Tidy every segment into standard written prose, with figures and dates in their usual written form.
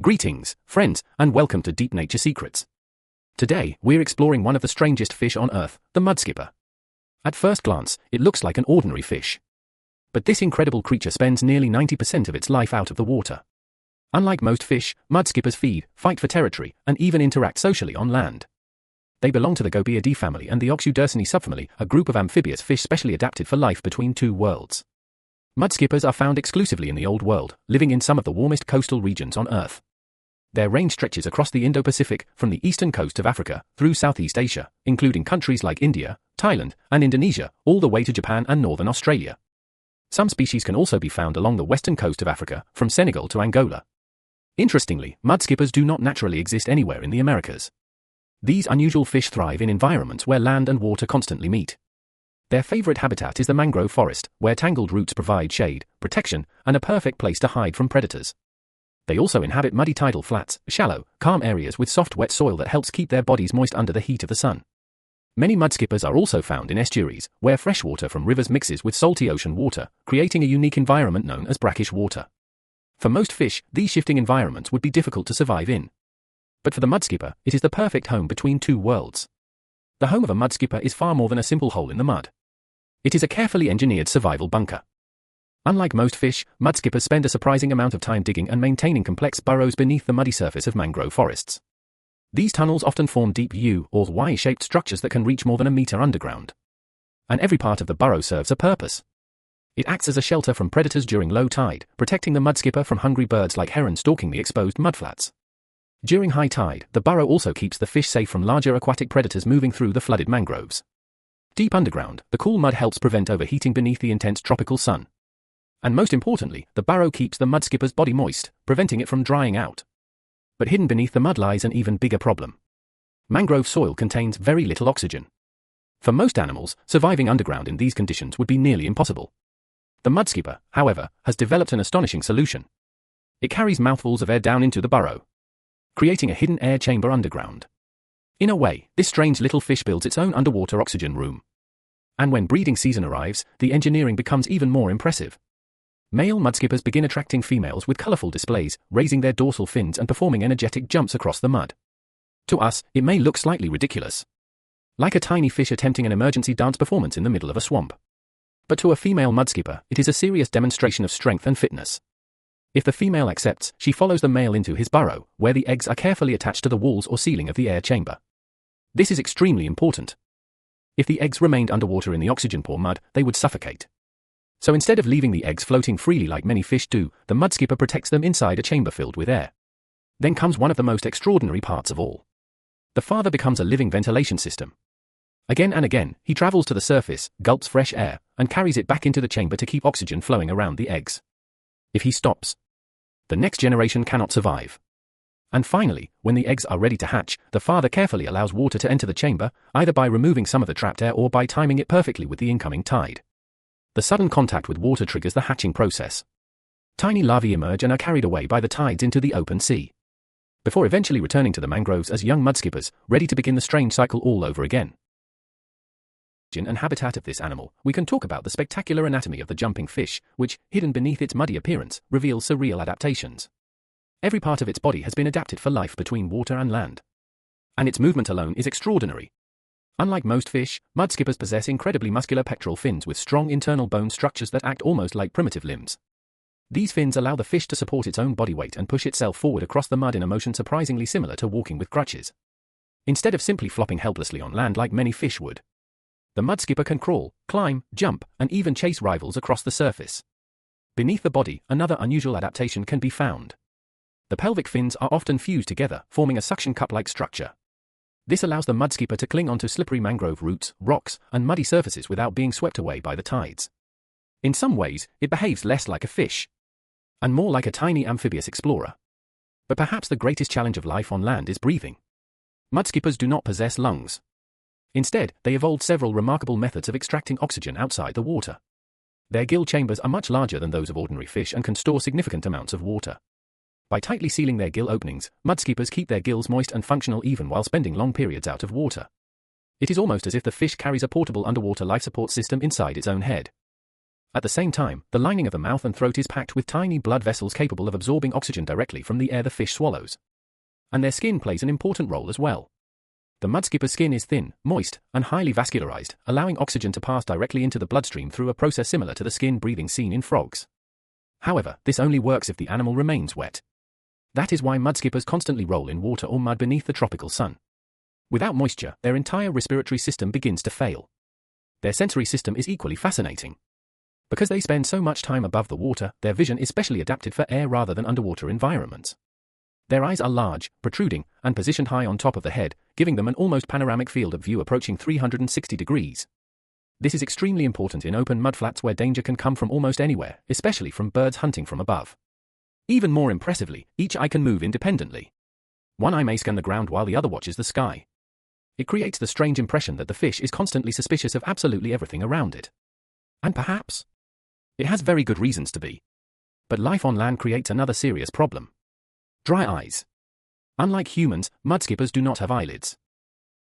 Greetings, friends, and welcome to Deep Nature Secrets. Today, we're exploring one of the strangest fish on Earth, the mudskipper. At first glance, it looks like an ordinary fish. But this incredible creature spends nearly 90% of its life out of the water. Unlike most fish, mudskippers feed, fight for territory, and even interact socially on land. They belong to the Gobiidae family and the Oxudercini subfamily, a group of amphibious fish specially adapted for life between two worlds. Mudskippers are found exclusively in the Old World, living in some of the warmest coastal regions on Earth. Their range stretches across the Indo-Pacific, from the eastern coast of Africa, through Southeast Asia, including countries like India, Thailand, and Indonesia, all the way to Japan and northern Australia. Some species can also be found along the western coast of Africa, from Senegal to Angola. Interestingly, mudskippers do not naturally exist anywhere in the Americas. These unusual fish thrive in environments where land and water constantly meet. Their favorite habitat is the mangrove forest, where tangled roots provide shade, protection, and a perfect place to hide from predators. They also inhabit muddy tidal flats, shallow, calm areas with soft wet soil that helps keep their bodies moist under the heat of the sun. Many mudskippers are also found in estuaries, where fresh water from rivers mixes with salty ocean water, creating a unique environment known as brackish water. For most fish, these shifting environments would be difficult to survive in. But for the mudskipper, it is the perfect home between two worlds. The home of a mudskipper is far more than a simple hole in the mud. It is a carefully engineered survival bunker. Unlike most fish, mudskippers spend a surprising amount of time digging and maintaining complex burrows beneath the muddy surface of mangrove forests. These tunnels often form deep U or Y-shaped structures that can reach more than a meter underground. And every part of the burrow serves a purpose. It acts as a shelter from predators during low tide, protecting the mudskipper from hungry birds like herons stalking the exposed mudflats. During high tide, the burrow also keeps the fish safe from larger aquatic predators moving through the flooded mangroves. Deep underground, the cool mud helps prevent overheating beneath the intense tropical sun. And most importantly, the burrow keeps the mudskipper's body moist, preventing it from drying out. But hidden beneath the mud lies an even bigger problem. Mangrove soil contains very little oxygen. For most animals, surviving underground in these conditions would be nearly impossible. The mudskipper, however, has developed an astonishing solution. It carries mouthfuls of air down into the burrow, creating a hidden air chamber underground. In a way, this strange little fish builds its own underwater oxygen room. And when breeding season arrives, the engineering becomes even more impressive. Male mudskippers begin attracting females with colorful displays, raising their dorsal fins and performing energetic jumps across the mud. To us, it may look slightly ridiculous. Like a tiny fish attempting an emergency dance performance in the middle of a swamp. But to a female mudskipper, it is a serious demonstration of strength and fitness. If the female accepts, she follows the male into his burrow, where the eggs are carefully attached to the walls or ceiling of the air chamber. This is extremely important. If the eggs remained underwater in the oxygen-poor mud, they would suffocate. So instead of leaving the eggs floating freely like many fish do, the mudskipper protects them inside a chamber filled with air. Then comes one of the most extraordinary parts of all. The father becomes a living ventilation system. Again and again, he travels to the surface, gulps fresh air, and carries it back into the chamber to keep oxygen flowing around the eggs. If he stops, the next generation cannot survive. And finally, when the eggs are ready to hatch, the father carefully allows water to enter the chamber, either by removing some of the trapped air or by timing it perfectly with the incoming tide. The sudden contact with water triggers the hatching process. Tiny larvae emerge and are carried away by the tides into the open sea, before eventually returning to the mangroves as young mudskippers, ready to begin the strange cycle all over again. And habitat of this animal, we can talk about the spectacular anatomy of the jumping fish, which, hidden beneath its muddy appearance, reveals surreal adaptations. Every part of its body has been adapted for life between water and land. And its movement alone is extraordinary. Unlike most fish, mudskippers possess incredibly muscular pectoral fins with strong internal bone structures that act almost like primitive limbs. These fins allow the fish to support its own body weight and push itself forward across the mud in a motion surprisingly similar to walking with crutches, instead of simply flopping helplessly on land like many fish would. The mudskipper can crawl, climb, jump, and even chase rivals across the surface. Beneath the body, another unusual adaptation can be found. The pelvic fins are often fused together, forming a suction cup-like structure. This allows the mudskipper to cling onto slippery mangrove roots, rocks, and muddy surfaces without being swept away by the tides. In some ways, it behaves less like a fish, and more like a tiny amphibious explorer. But perhaps the greatest challenge of life on land is breathing. Mudskippers do not possess lungs. Instead, they evolved several remarkable methods of extracting oxygen outside the water. Their gill chambers are much larger than those of ordinary fish and can store significant amounts of water. By tightly sealing their gill openings, mudskippers keep their gills moist and functional even while spending long periods out of water. It is almost as if the fish carries a portable underwater life support system inside its own head. At the same time, the lining of the mouth and throat is packed with tiny blood vessels capable of absorbing oxygen directly from the air the fish swallows. And their skin plays an important role as well. The mudskipper's skin is thin, moist, and highly vascularized, allowing oxygen to pass directly into the bloodstream through a process similar to the skin breathing seen in frogs. However, this only works if the animal remains wet. That is why mudskippers constantly roll in water or mud beneath the tropical sun. Without moisture, their entire respiratory system begins to fail. Their sensory system is equally fascinating. Because they spend so much time above the water, their vision is specially adapted for air rather than underwater environments. Their eyes are large, protruding, and positioned high on top of the head, giving them an almost panoramic field of view approaching 360 degrees. This is extremely important in open mudflats where danger can come from almost anywhere, especially from birds hunting from above. Even more impressively, each eye can move independently. One eye may scan the ground while the other watches the sky. It creates the strange impression that the fish is constantly suspicious of absolutely everything around it. And perhaps it has very good reasons to be. But life on land creates another serious problem. Dry eyes. Unlike humans, mudskippers do not have eyelids.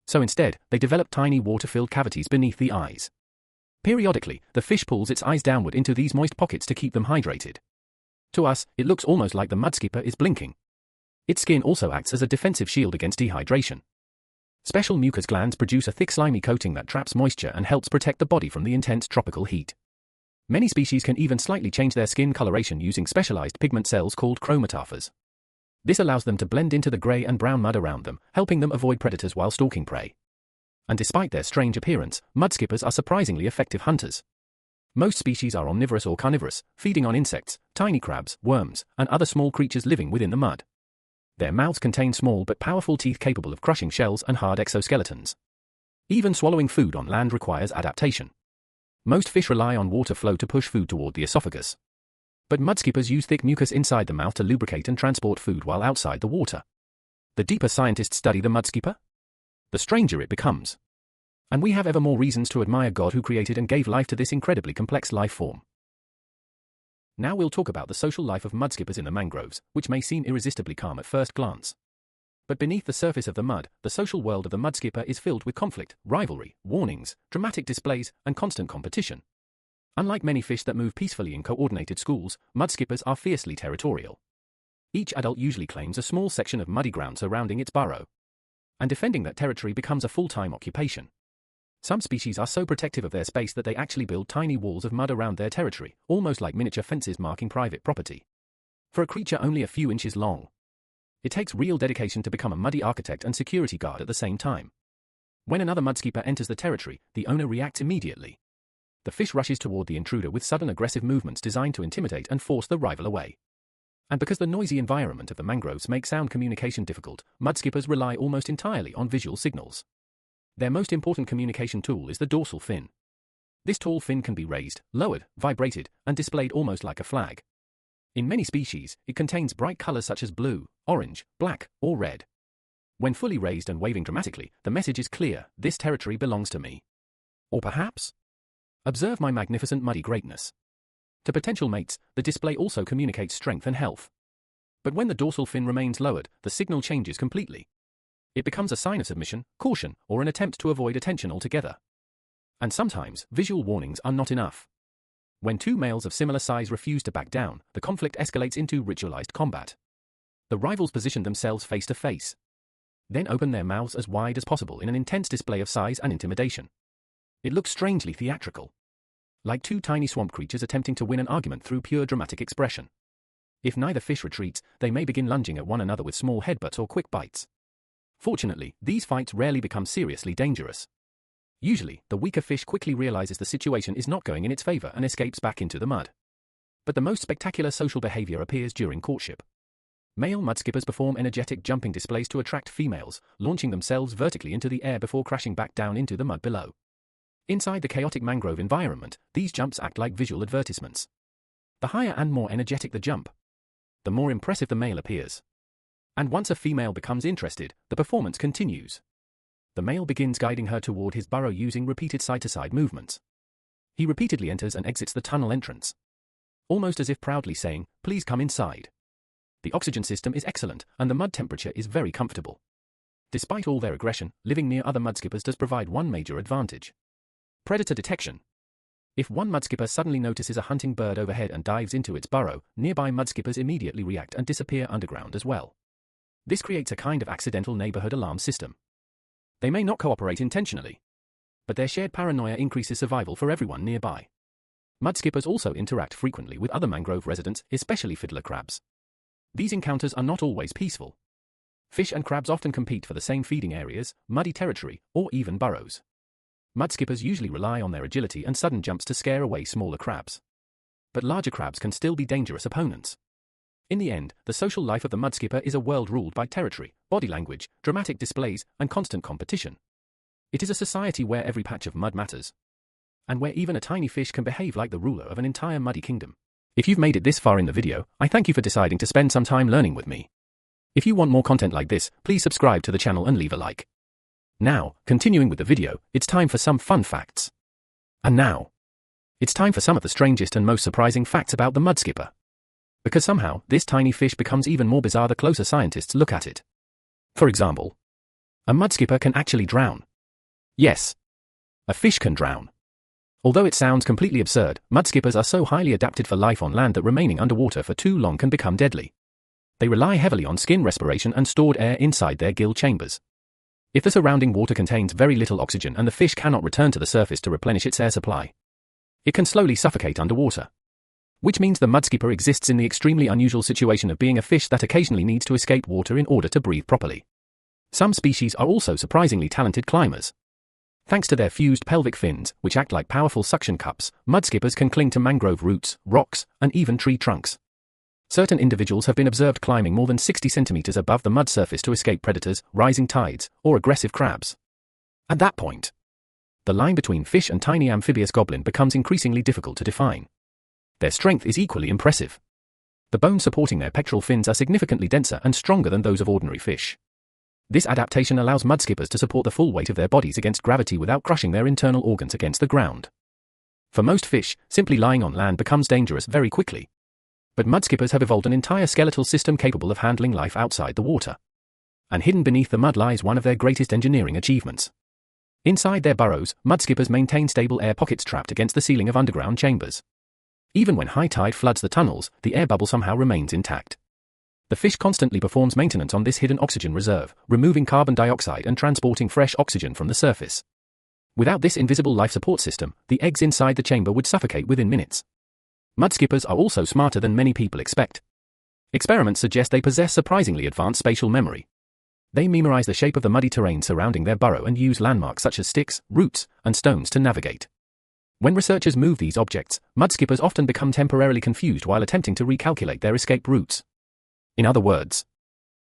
So instead, they develop tiny water-filled cavities beneath the eyes. Periodically, the fish pulls its eyes downward into these moist pockets to keep them hydrated. To us, it looks almost like the mudskipper is blinking. Its skin also acts as a defensive shield against dehydration. Special mucus glands produce a thick slimy coating that traps moisture and helps protect the body from the intense tropical heat. Many species can even slightly change their skin coloration using specialized pigment cells called chromatophores. This allows them to blend into the gray and brown mud around them, helping them avoid predators while stalking prey. And despite their strange appearance, mudskippers are surprisingly effective hunters. Most species are omnivorous or carnivorous, feeding on insects, tiny crabs, worms, and other small creatures living within the mud. Their mouths contain small but powerful teeth capable of crushing shells and hard exoskeletons. Even swallowing food on land requires adaptation. Most fish rely on water flow to push food toward the esophagus. But mudskippers use thick mucus inside the mouth to lubricate and transport food while outside the water. The deeper scientists study the mudskipper, the stranger it becomes. And we have ever more reasons to admire God who created and gave life to this incredibly complex life form. Now we'll talk about the social life of mudskippers in the mangroves, which may seem irresistibly calm at first glance. But beneath the surface of the mud, the social world of the mudskipper is filled with conflict, rivalry, warnings, dramatic displays, and constant competition. Unlike many fish that move peacefully in coordinated schools, mudskippers are fiercely territorial. Each adult usually claims a small section of muddy ground surrounding its burrow. And defending that territory becomes a full-time occupation. Some species are so protective of their space that they actually build tiny walls of mud around their territory, almost like miniature fences marking private property. For a creature only a few inches long, it takes real dedication to become a muddy architect and security guard at the same time. When another mudskipper enters the territory, the owner reacts immediately. The fish rushes toward the intruder with sudden aggressive movements designed to intimidate and force the rival away. And because the noisy environment of the mangroves makes sound communication difficult, mudskippers rely almost entirely on visual signals. Their most important communication tool is the dorsal fin. This tall fin can be raised, lowered, vibrated, and displayed almost like a flag. In many species, it contains bright colors such as blue, orange, black, or red. When fully raised and waving dramatically, the message is clear: this territory belongs to me. Or perhaps, observe my magnificent muddy greatness. To potential mates, the display also communicates strength and health. But when the dorsal fin remains lowered, the signal changes completely. It becomes a sign of submission, caution, or an attempt to avoid attention altogether. And sometimes, visual warnings are not enough. When two males of similar size refuse to back down, the conflict escalates into ritualized combat. The rivals position themselves face to face, then open their mouths as wide as possible in an intense display of size and intimidation. It looks strangely theatrical, like two tiny swamp creatures attempting to win an argument through pure dramatic expression. If neither fish retreats, they may begin lunging at one another with small headbutts or quick bites. Fortunately, these fights rarely become seriously dangerous. Usually, the weaker fish quickly realizes the situation is not going in its favor and escapes back into the mud. But the most spectacular social behavior appears during courtship. Male mudskippers perform energetic jumping displays to attract females, launching themselves vertically into the air before crashing back down into the mud below. Inside the chaotic mangrove environment, these jumps act like visual advertisements. The higher and more energetic the jump, the more impressive the male appears. And once a female becomes interested, the performance continues. The male begins guiding her toward his burrow using repeated side-to-side movements. He repeatedly enters and exits the tunnel entrance, almost as if proudly saying, "Please come inside." The oxygen system is excellent, and the mud temperature is very comfortable. Despite all their aggression, living near other mudskippers does provide one major advantage: predator detection. If one mudskipper suddenly notices a hunting bird overhead and dives into its burrow, nearby mudskippers immediately react and disappear underground as well. This creates a kind of accidental neighborhood alarm system. They may not cooperate intentionally, but their shared paranoia increases survival for everyone nearby. Mudskippers also interact frequently with other mangrove residents, especially fiddler crabs. These encounters are not always peaceful. Fish and crabs often compete for the same feeding areas, muddy territory, or even burrows. Mudskippers usually rely on their agility and sudden jumps to scare away smaller crabs. But larger crabs can still be dangerous opponents. In the end, the social life of the mudskipper is a world ruled by territory, body language, dramatic displays, and constant competition. It is a society where every patch of mud matters, and where even a tiny fish can behave like the ruler of an entire muddy kingdom. If you've made it this far in the video, I thank you for deciding to spend some time learning with me. If you want more content like this, please subscribe to the channel and leave a like. Now, continuing with the video, it's time for some fun facts. And now, it's time for some of the strangest and most surprising facts about the mudskipper. Because somehow, this tiny fish becomes even more bizarre the closer scientists look at it. For example, a mudskipper can actually drown. Yes, a fish can drown. Although it sounds completely absurd, mudskippers are so highly adapted for life on land that remaining underwater for too long can become deadly. They rely heavily on skin respiration and stored air inside their gill chambers. If the surrounding water contains very little oxygen and the fish cannot return to the surface to replenish its air supply, it can slowly suffocate underwater. Which means the mudskipper exists in the extremely unusual situation of being a fish that occasionally needs to escape water in order to breathe properly. Some species are also surprisingly talented climbers. Thanks to their fused pelvic fins, which act like powerful suction cups, mudskippers can cling to mangrove roots, rocks, and even tree trunks. Certain individuals have been observed climbing more than 60 centimeters above the mud surface to escape predators, rising tides, or aggressive crabs. At that point, the line between fish and tiny amphibious goblin becomes increasingly difficult to define. Their strength is equally impressive. The bones supporting their pectoral fins are significantly denser and stronger than those of ordinary fish. This adaptation allows mudskippers to support the full weight of their bodies against gravity without crushing their internal organs against the ground. For most fish, simply lying on land becomes dangerous very quickly. But mudskippers have evolved an entire skeletal system capable of handling life outside the water. And hidden beneath the mud lies one of their greatest engineering achievements. Inside their burrows, mudskippers maintain stable air pockets trapped against the ceiling of underground chambers. Even when high tide floods the tunnels, the air bubble somehow remains intact. The fish constantly performs maintenance on this hidden oxygen reserve, removing carbon dioxide and transporting fresh oxygen from the surface. Without this invisible life support system, the eggs inside the chamber would suffocate within minutes. Mudskippers are also smarter than many people expect. Experiments suggest they possess surprisingly advanced spatial memory. They memorize the shape of the muddy terrain surrounding their burrow and use landmarks such as sticks, roots, and stones to navigate. When researchers move these objects, mudskippers often become temporarily confused while attempting to recalculate their escape routes. In other words,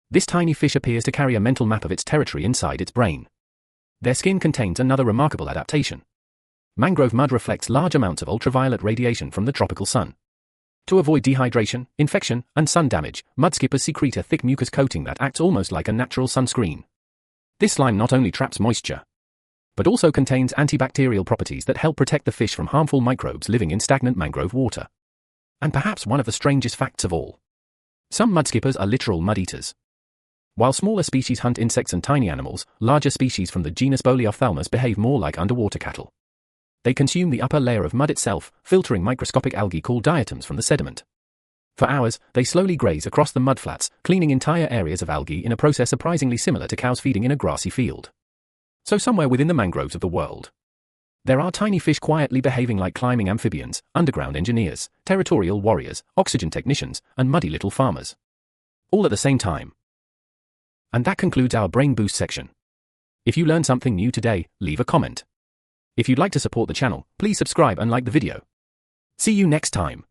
this tiny fish appears to carry a mental map of its territory inside its brain. Their skin contains another remarkable adaptation. Mangrove mud reflects large amounts of ultraviolet radiation from the tropical sun. To avoid dehydration, infection, and sun damage, mudskippers secrete a thick mucus coating that acts almost like a natural sunscreen. This slime not only traps moisture, but also contains antibacterial properties that help protect the fish from harmful microbes living in stagnant mangrove water. And perhaps one of the strangest facts of all, some mudskippers are literal mud-eaters. While smaller species hunt insects and tiny animals, larger species from the genus Boleophthalmus behave more like underwater cattle. They consume the upper layer of mud itself, filtering microscopic algae called diatoms from the sediment. For hours, they slowly graze across the mudflats, cleaning entire areas of algae in a process surprisingly similar to cows feeding in a grassy field. So somewhere within the mangroves of the world, there are tiny fish quietly behaving like climbing amphibians, underground engineers, territorial warriors, oxygen technicians, and muddy little farmers. All at the same time. And that concludes our Brain Boost section. If you learned something new today, leave a comment. If you'd like to support the channel, please subscribe and like the video. See you next time.